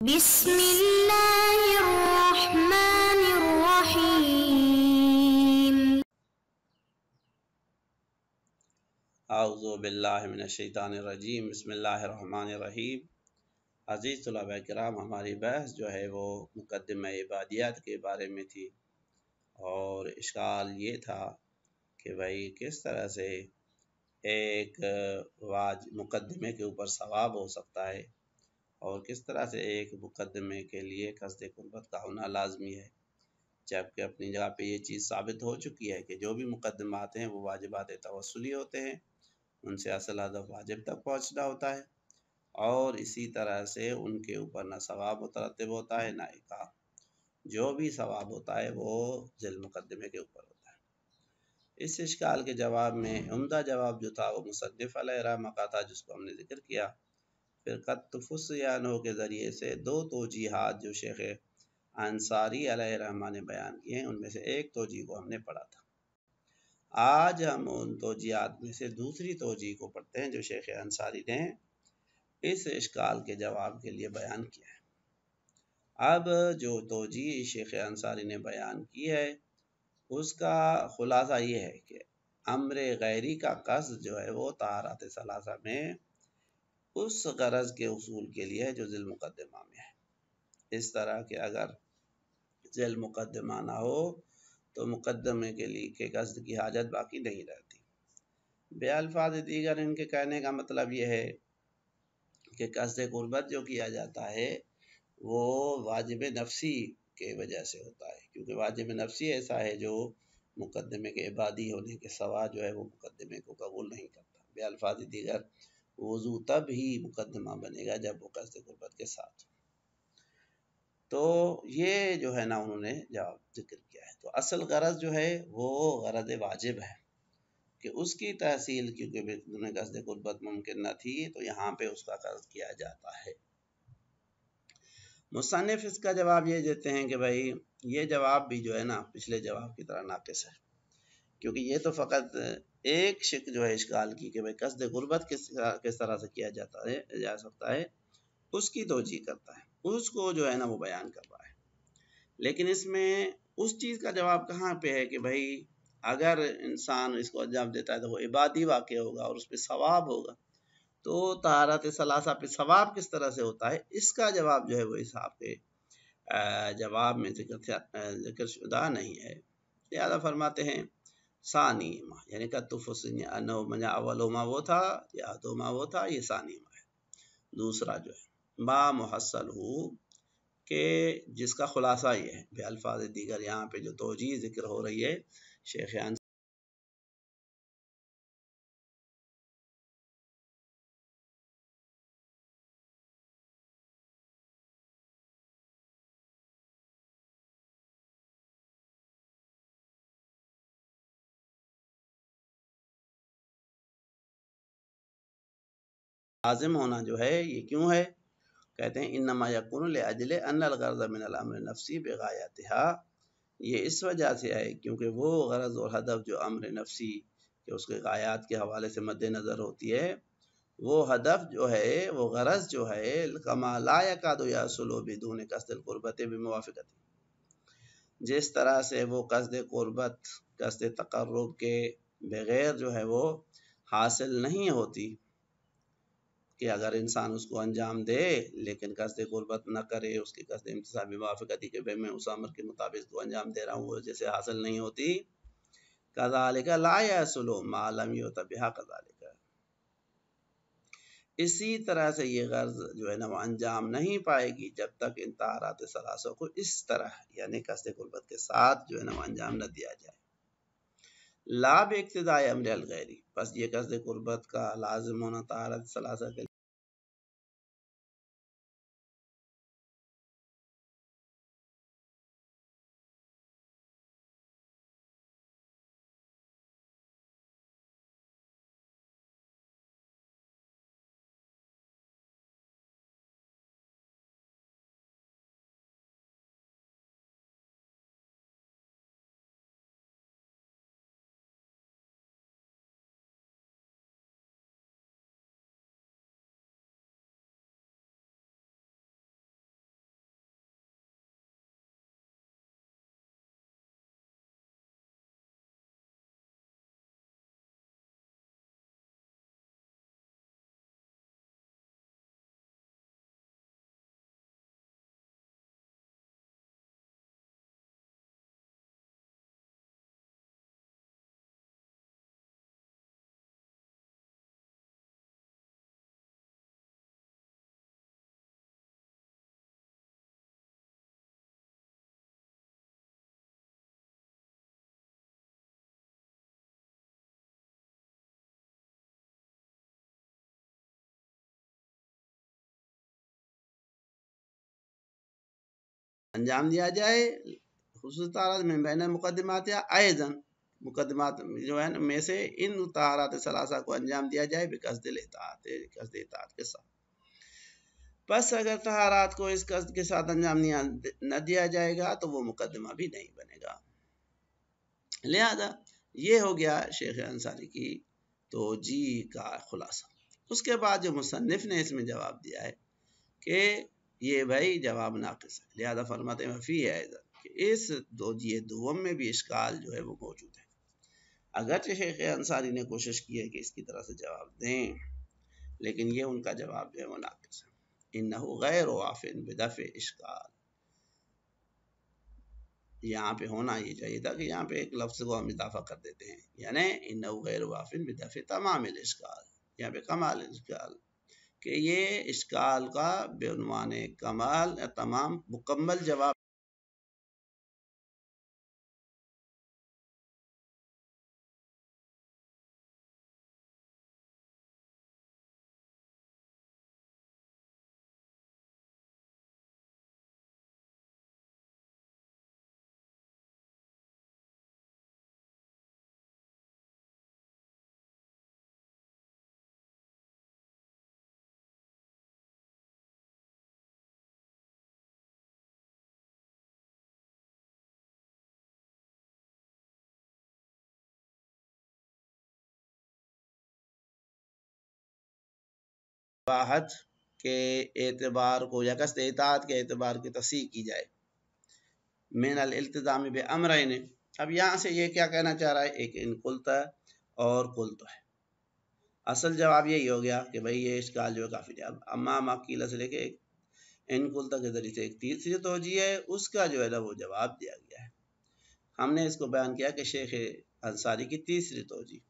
بسم اللہ الرحمن الرحیم۔ اعوذ باللہ من الشیطان الرجیم، بسم اللہ الرحمن الرحیم۔ عزیز طلباء کرام، ہماری بحث جو ہے وہ مقدمہ عبادیات کے بارے میں تھی، اور اشکال یہ تھا کہ بھائی کس طرح سے ایک مقدمے کے اوپر ثواب ہو سکتا ہے، اور کس طرح سے ایک مقدمے کے لیے قصد قربت کا ہونا لازمی ہے، جبکہ اپنی جگہ پہ یہ چیز ثابت ہو چکی ہے کہ جو بھی مقدمات ہیں وہ واجبات توسلی ہوتے ہیں، ان سے اصل ہدف واجب تک پہنچنا ہوتا ہے، اور اسی طرح سے ان کے اوپر نہ ثواب مترتب ہوتا ہے نہ عقاب۔ جو بھی ثواب ہوتا ہے وہ ذیل مقدمے کے اوپر ہوتا ہے۔ اس اشکال کے جواب میں عمدہ جواب جو تھا وہ مصنف علیہ رحمہ کا تھا، جس کو ہم نے ذکر کیا۔ پھر قطفسیانوں کے ذریعے سے دو توجیحات جو شیخ انصاری علیہ رحمہ نے بیان کیے ہیں، ان میں سے ایک توجیہ کو ہم نے پڑھا تھا۔ آج ہم ان توجیحات میں سے دوسری توجیہ کو پڑھتے ہیں جو شیخ انصاری نے اس اشکال کے جواب کے لیے بیان کیا ہے۔ اب جو توجیہ شیخ انصاری نے بیان کی ہے اس کا خلاصہ یہ ہے کہ امر غیری کا قصد جو ہے وہ طہارت ثلاثہ میں اس غرض کے حصول کے لیے ہے جو ذیل مقدمہ میں ہے۔ اس طرح کہ اگر ذیل مقدمہ نہ ہو تو مقدمے کے لیے کے قصد کی حاجت باقی نہیں رہتی۔ بے الفاظ دیگر ان کے کہنے کا مطلب یہ ہے کہ قصد قربت جو کیا جاتا ہے وہ واجب نفسی کے وجہ سے ہوتا ہے، کیونکہ واجب نفسی ایسا ہے جو مقدمے کے عبادی ہونے کے سوا جو ہے وہ مقدمے کو قبول نہیں کرتا۔ بے الفاظ دیگر وضو تب ہی مقدمہ بنے گا جب وہ قصد قربت کے ساتھ۔ تو یہ جو ہے نا انہوں نے جواب ذکر کیا ہے۔ تو اصل غرض جو ہے وہ غرض واجب ہے کہ اس کی تحصیل کیونکہ قصد قربت ممکن نہ تھی تو یہاں پہ اس کا قصد کیا جاتا ہے۔ مصنف اس کا جواب یہ دیتے ہیں کہ بھائی یہ جواب بھی جو ہے نا پچھلے جواب کی طرح ناقص ہے، کیونکہ یہ تو فقط ایک شک جو ہے اشکال کی کہ بھائی قصد قربت کس طرح سے کیا جا سکتا ہے اس کی توجیہ کرتا ہے، اس کو جو ہے نا وہ بیان کر رہا ہے۔ لیکن اس میں اس چیز کا جواب کہاں پہ ہے کہ بھائی اگر انسان اس کو انجام دیتا ہے تو وہ عبادی واقع ہوگا اور اس پہ ثواب ہوگا، تو طہارت ثلاثہ پہ ثواب کس طرح سے ہوتا ہے، اس کا جواب جو ہے وہ اس آپ کے جواب میں ذکر شدہ نہیں ہے۔ لہذا فرماتے ہیں ثانی ما، یعنی اولما وہ تھا یا دوما وہ تھا، یہ ثانی ما ہے، دوسرا جو ہے ما محصل ہو کہ جس کا خلاصہ یہ ہے۔ بے الفاظ دیگر یہاں پہ جو توجیہ ذکر ہو رہی ہے شیخ لازم ہونا جو ہے یہ کیوں ہے، کہتے ہیں انما یکون لاجل ان الغرض من الامر نفسی بغایتها، یہ اس وجہ سے ہے کیونکہ وہ غرض اور ہدف جو امر نفسی کہ اس کے غایات کے حوالے سے مد نظر ہوتی ہے، وہ ہدف جو ہے وہ غرض جو ہے کما لا یکاد یحصل بدون قصد القربت بموافقت، جس طرح سے وہ قصد قربت قصد تقرب کے بغیر جو ہے وہ حاصل نہیں ہوتی، کہ اگر انسان اس کو انجام دے لیکن قصد قربت نہ کرے، اس کی قصد امتثال بموافقتی کہ میں اس امر کے مطابق کو انجام دے رہا ہوں، وہ جیسے حاصل نہیں ہوتی۔ کذالک لا یحصل ما لم یؤت بها کذالک، اسی طرح سے یہ غرض جو ہے نا وہ انجام نہیں پائے گی جب تک ان طہارات ثلاثہ کو اس طرح یعنی قصد قربت کے ساتھ جو ہے نا وہ انجام نہ دیا جائے۔ لا باقتضاء امر الغیری، بس یہ قصد قربت کا لازم ہونا طہارت ثلاثہ کے انجام دیا جائے خصوصی طہارت میں بین مقدمات یا ایزن مقدمات جو ہے میں سے ان طہارات ثلاثہ کو انجام دیا جائے بقصد اطاعت کے ساتھ. پس اگر طہارات کو اس قصد کے ساتھ انجام نہ دیا جائے گا تو وہ مقدمہ بھی نہیں بنے گا. لہذا یہ ہو گیا شیخ انصاری کی توجیہ کا خلاصہ. اس کے بعد جو مصنف نے اس میں جواب دیا ہے کہ یہ بھائی جواب ناقص ہے، لہذا فرماتے ہیں فی ہے کہ اس توجیہ دوم میں بھی اشکال جو ہے وہ موجود ہے. اگرچہ شیخ انصاری نے کوشش کی ہے کہ اس کی طرح سے جواب دیں، لیکن یہ ان کا جواب جو ہے وہ ناقص ہے. انہو غیر وافن بدفع اشکال. یہاں پہ ہونا یہ چاہیے تھا کہ یہاں پہ ایک لفظ کو ہم اضافہ کر دیتے ہیں، یعنی انہو غیر وافن بدفع تمام الاشکال، یہاں پہ کمال اشکال، کہ یہ اشکال کا بعنوان کمال تمام مکمل جواب واحد کے اعتبار کو یا قصد اطاعت کے اعتبار کی تصحیح کی جائے من الالتزام بامرین. اب یہاں سے یہ کیا کہنا چاہ رہا ہے، ایک ان قلت اور قلت ہے. اصل جواب یہی ہو گیا کہ بھئی یہ اشکال جو ہے کافی ہے. اب اما ماقیلہ سے لے کے ان قلت کے ذریعے سے ایک تیسری توجیہ ہے، اس کا جو ہے نا وہ جواب دیا گیا ہے. ہم نے اس کو بیان کیا کہ شیخ انصاری کی تیسری توجیہ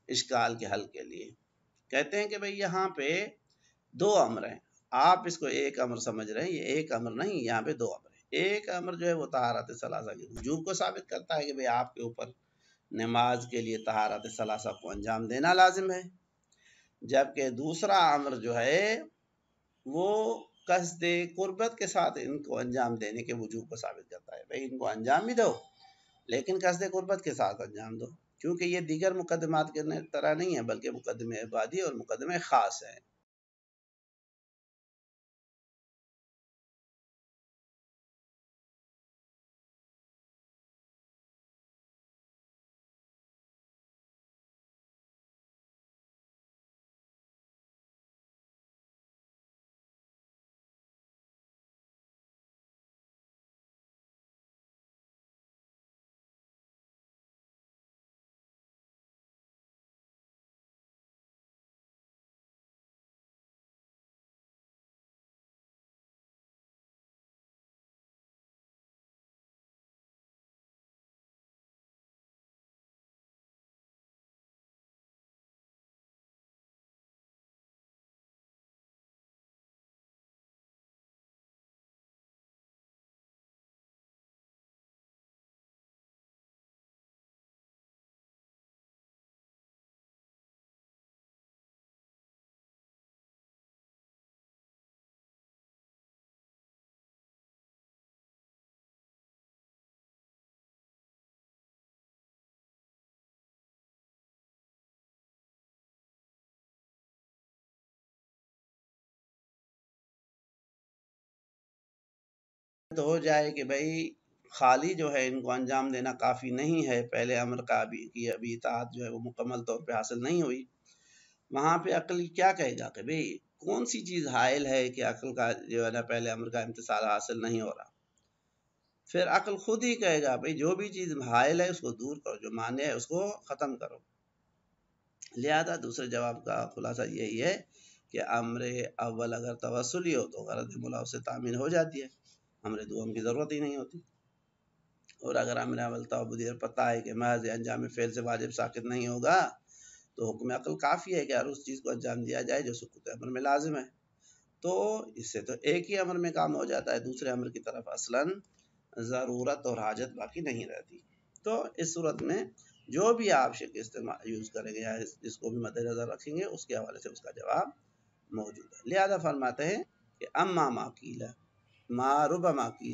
اشکال کے حل کے لیے کہتے ہیں کہ بھئی یہاں پہ دو امر ہیں، آپ اس کو ایک امر سمجھ رہے ہیں، یہ ایک امر نہیں، یہاں پہ دو امر ہیں. ایک امر جو ہے وہ طہارت ثلاثہ کے وجوب کو ثابت کرتا ہے کہ بھئی آپ کے اوپر نماز کے لیے طہارت ثلاثہ کو انجام دینا لازم ہے، جبکہ دوسرا امر جو ہے وہ قصد قربت کے ساتھ ان کو انجام دینے کے وجوب کو ثابت کرتا ہے. بھئی ان کو انجام بھی دو لیکن قصد قربت کے ساتھ انجام دو، کیونکہ یہ دیگر مقدمات کے طرح نہیں ہے بلکہ مقدمہ عبادی اور مقدمہ خاص ہے. تو ہو جائے کہ بھئی خالی جو ہے ان کو انجام دینا کافی نہیں ہے، پہلے امر کا ابھی اطاعت جو ہے وہ مکمل طور پہ حاصل نہیں ہوئی. وہاں پہ عقل کیا کہے گا کہ بھئی کون سی چیز حائل ہے کہ عقل کا جو ہے نا پہلے امر کا امتثال حاصل نہیں ہو رہا. پھر عقل خود ہی کہے گا بھئی جو بھی چیز حائل ہے اس کو دور کرو، جو مانع ہے اس کو ختم کرو. لہذا دوسرے جواب کا خلاصہ یہی ہے کہ امر اول اگر توسلی ہو تو غرض ملاؤ سے تعمیر ہو جاتی ہے، امر دوم کی ضرورت ہی نہیں ہوتی. اور اگر امر اول تعبدی پتہ ہے کہ محض انجام فعل سے واجب ساقط نہیں ہوگا تو حکم عقل کافی ہے کہ ہر اس چیز کو انجام دیا جائے جو سکوت امر میں لازم ہے. تو اس سے تو ایک ہی امر میں کام ہو جاتا ہے، دوسرے امر کی طرف اصلاً ضرورت اور حاجت باقی نہیں رہتی. تو اس صورت میں جو بھی آپ شکل استعمال یوز کریں گے یا اس کو بھی مد نظر رکھیں گے اس کے حوالے سے اس کا جواب موجود ہے. لہذا فرماتے ہیں کہ اما ما قیل ما ربما قیل